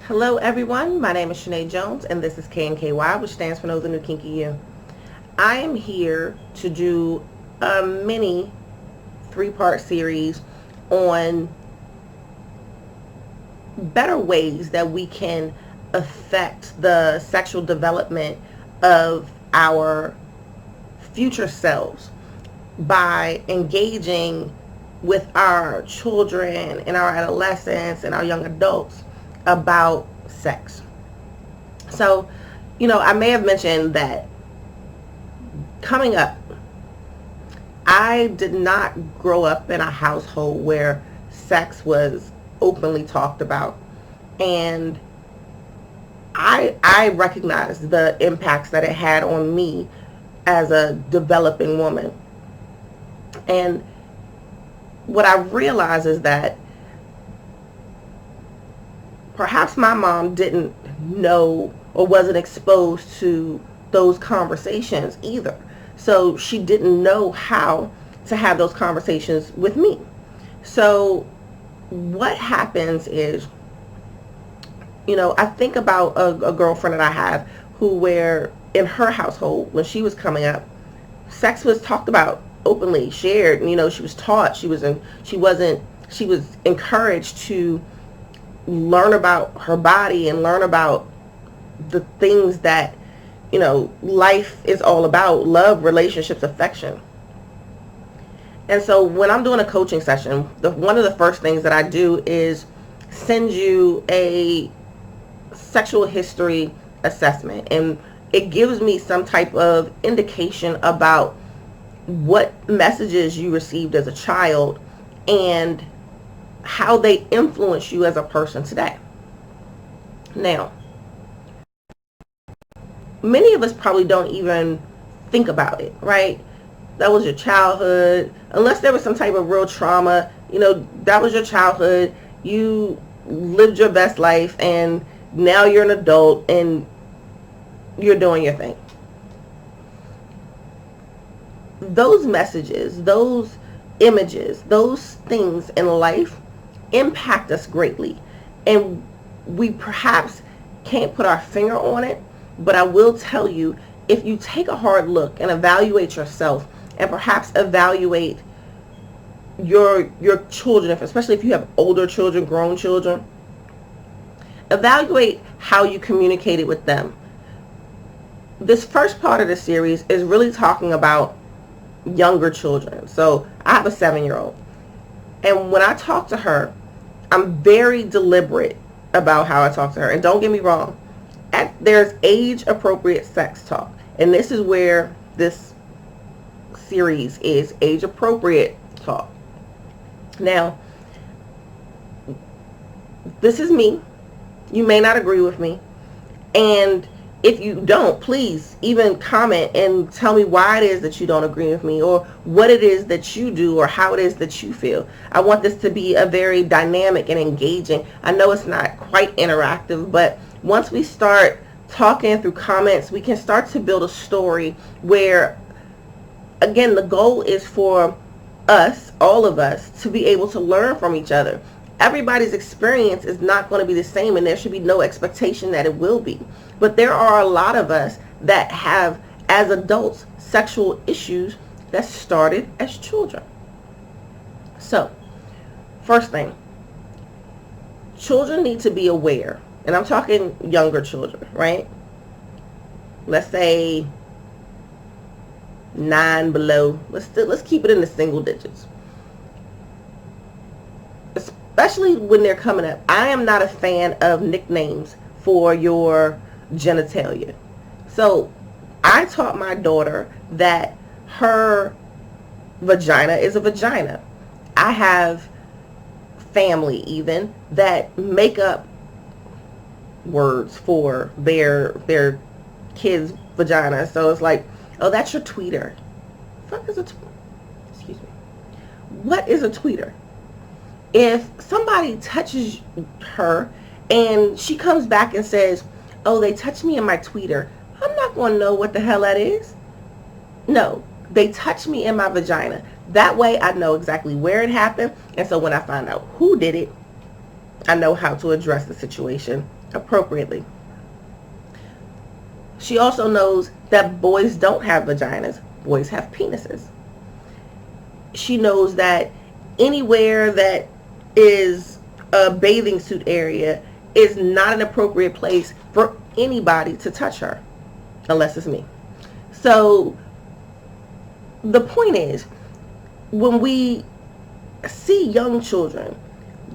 Hello everyone, my name is Shanae Jones and this is KNKY, which stands for Know the New Kinky You. I am here to do a mini three-part series on better ways that we can affect the sexual development of our future selves by engaging with our children and our adolescents and our young adults about sex. So, I may have mentioned that coming up, I did not grow up in a household where sex was openly talked about. And I recognized the impacts that it had on me as a developing woman. And what I realized is that perhaps my mom didn't know or wasn't exposed to those conversations either. So she didn't know how to have those conversations with me. So what happens is, I think about a girlfriend that I have where in her household, when she was coming up, sex was talked about openly, shared. She was taught. She was encouraged to learn about her body and learn about the things that life is all about: love, relationships, affection. And so when I'm doing a coaching session, one of the first things that I do is send you a sexual history assessment, and it gives me some type of indication about what messages you received as a child and how they influence you as a person today. Now, many of us probably don't even think about it, right? That was your childhood. Unless there was some type of real trauma, that was your childhood. You lived your best life, and now you're an adult and you're doing your thing. Those messages, those images, those things in life impact us greatly. And we perhaps can't put our finger on it, but I will tell you, if you take a hard look and evaluate yourself and perhaps evaluate your children, especially if you have older children, grown children, evaluate how you communicated with them. This first part of the series is really talking about younger children. So I have a 7-year-old. And when I talk to her, I'm very deliberate about how I talk to her. And don't get me wrong, there's age-appropriate sex talk. And this is where this series is: age-appropriate talk. Now, this is me. You may not agree with me. And if you don't, please even comment and tell me why it is that you don't agree with me, or what it is that you do, or how it is that you feel. I want this to be a very dynamic and engaging. I know it's not quite interactive, but once we start talking through comments, we can start to build a story where, again, the goal is for us, all of us, to be able to learn from each other. Everybody's experience is not going to be the same, and there should be no expectation that it will be. But there are a lot of us that have, as adults, sexual issues that started as children. So, first thing, children need to be aware, and I'm talking younger children, right? Let's say 9 below. Let's keep it in the single digits. Especially when they're coming up. I am not a fan of nicknames for your genitalia. So I taught my daughter that her vagina is a vagina. I have family even that make up words for their kids' vagina. So it's like, oh, that's your tweeter. What is a excuse me. What is a tweeter? If somebody touches her and she comes back and says, oh, they touched me in my tweeter, I'm not going to know what the hell that is. No, they touched me in my vagina. That way I know exactly where it happened. And so when I find out who did it, I know how to address the situation appropriately. She also knows that boys don't have vaginas, boys have penises. She knows that anywhere that is a bathing suit area is not an appropriate place for anybody to touch her, unless it's me. So the point is, when we see young children,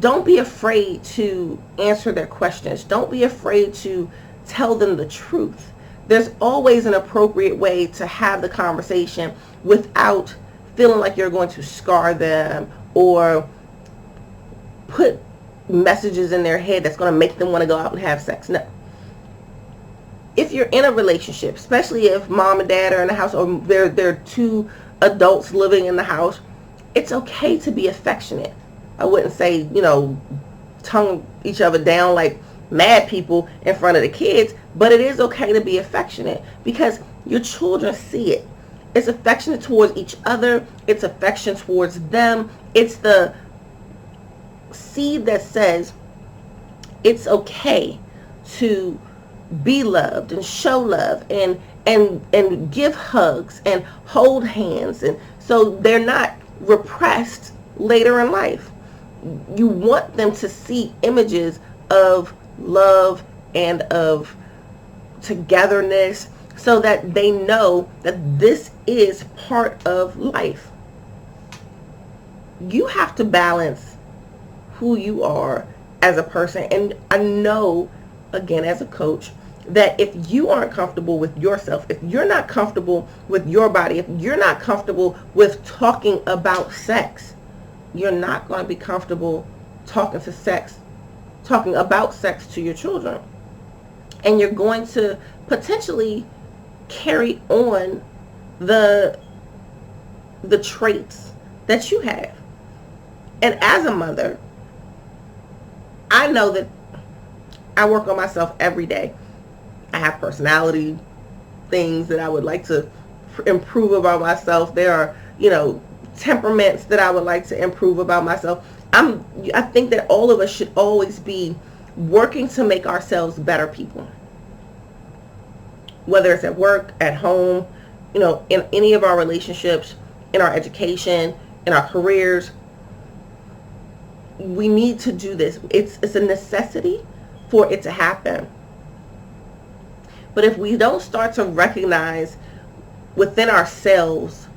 don't be afraid to answer their questions. Don't be afraid to tell them the truth. There's always an appropriate way to have the conversation without feeling like you're going to scar them or put messages in their head that's going to make them want to go out and have sex. No. If you're in a relationship, especially if mom and dad are in the house or there are two adults living in the house, it's okay to be affectionate. I wouldn't say, tongue each other down like mad people in front of the kids, but it is okay to be affectionate because your children see it. It's affectionate towards each other. It's affection towards them. It's the seed that says it's okay to be loved and show love and give hugs and hold hands, and so they're not repressed later in life. You want them to see images of love and of togetherness so that they know that this is part of life. You have to balance who you are as a person. And I know, again, as a coach, that if you aren't comfortable with yourself, if you're not comfortable with your body, if you're not comfortable with talking about sex, you're not going to be comfortable talking about sex to your children. And you're going to potentially carry on the traits that you have. And as a mother, I know that I work on myself every day. I have personality things that I would like to improve about myself. There are, temperaments that I would like to improve about myself. I think that all of us should always be working to make ourselves better people. Whether it's at work, at home, in any of our relationships, in our education, in our careers. We need to do this. It's a necessity for it to happen. But if we don't start to recognize within ourselves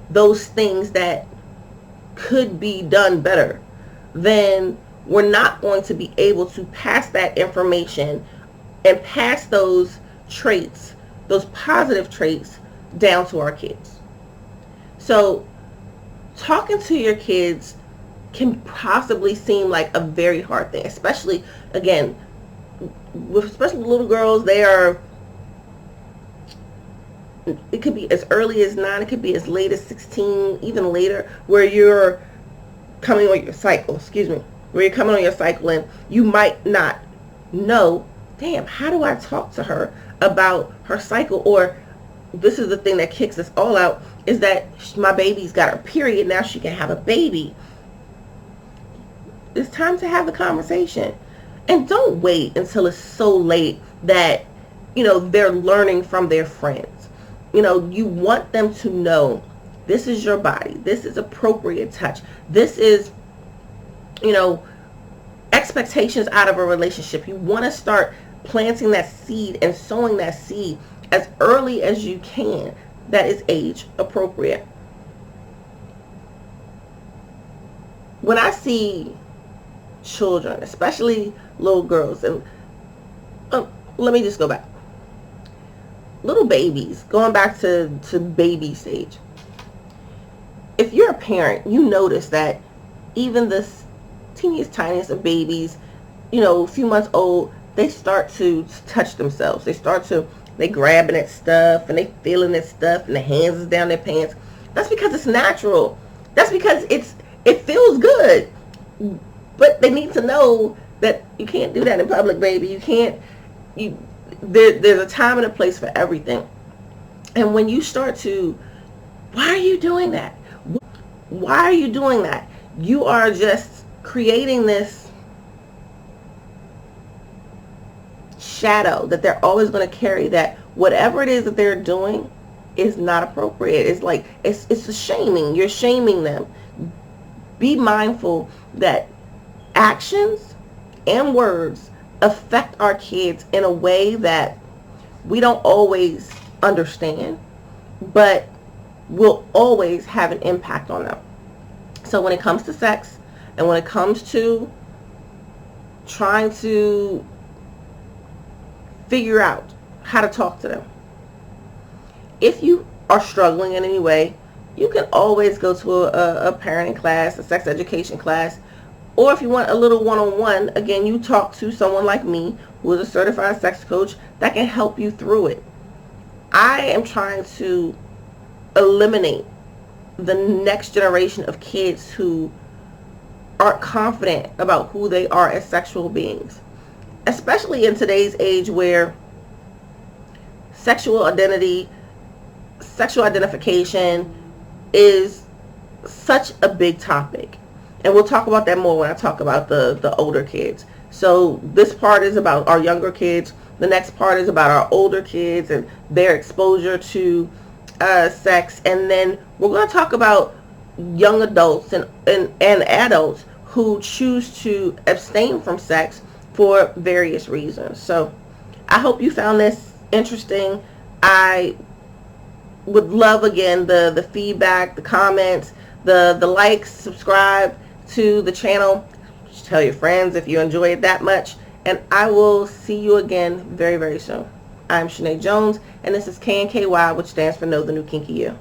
those things that could be done better, then we're not going to be able to pass that information and pass those traits, those positive traits, down to our kids. So talking to your kids can possibly seem like a very hard thing, especially, again, especially little girls. It could be as early as 9, it could be as late as 16, even later, where you're coming on your cycle, and you might not know, damn, how do I talk to her about her cycle? Or this is the thing that kicks us all out, is that my baby's got her period, now she can have a baby. It's time to have the conversation. And don't wait until it's so late that, they're learning from their friends. You want them to know this is your body. This is appropriate touch. This is, expectations out of a relationship. You want to start planting that seed and sowing that seed as early as you can that is age appropriate. When I see children, especially little girls, and let me just go back. Little babies, going back to baby stage. If you're a parent, you notice that even the teeniest, tiniest of babies, a few months old, they start to touch themselves. They grabbing at stuff and they feeling at stuff and the hands is down their pants. That's because it's natural. That's because it feels good. But they need to know that you can't do that in public, baby. There's a time and a place for everything. And when you start to, why are you doing that? Why are you doing that? You are just creating this shadow that they're always going to carry, that whatever it is that they're doing is not appropriate. It's like, it's a shaming. You're shaming them. Be mindful that actions and words affect our kids in a way that we don't always understand, but will always have an impact on them. So when it comes to sex, and when it comes to trying to figure out how to talk to them, if you are struggling in any way, you can always go to a parenting class, a sex education class, or if you want a little one-on-one, again, you talk to someone like me, who is a certified sex coach, that can help you through it. I am trying to eliminate the next generation of kids who aren't confident about who they are as sexual beings, especially in today's age where sexual identity, sexual identification is such a big topic. And we'll talk about that more when I talk about the older kids. So this part is about our younger kids. The next part is about our older kids and their exposure to sex. And then we're going to talk about young adults and adults who choose to abstain from sex for various reasons. So I hope you found this interesting. I would love, again, the feedback, the comments, the likes, subscribe to the channel. Just tell your friends if you enjoy it that much. And I will see you again very, very soon. I'm Shanae Jones, and this is KNKY, which stands for Know the New Kinky You.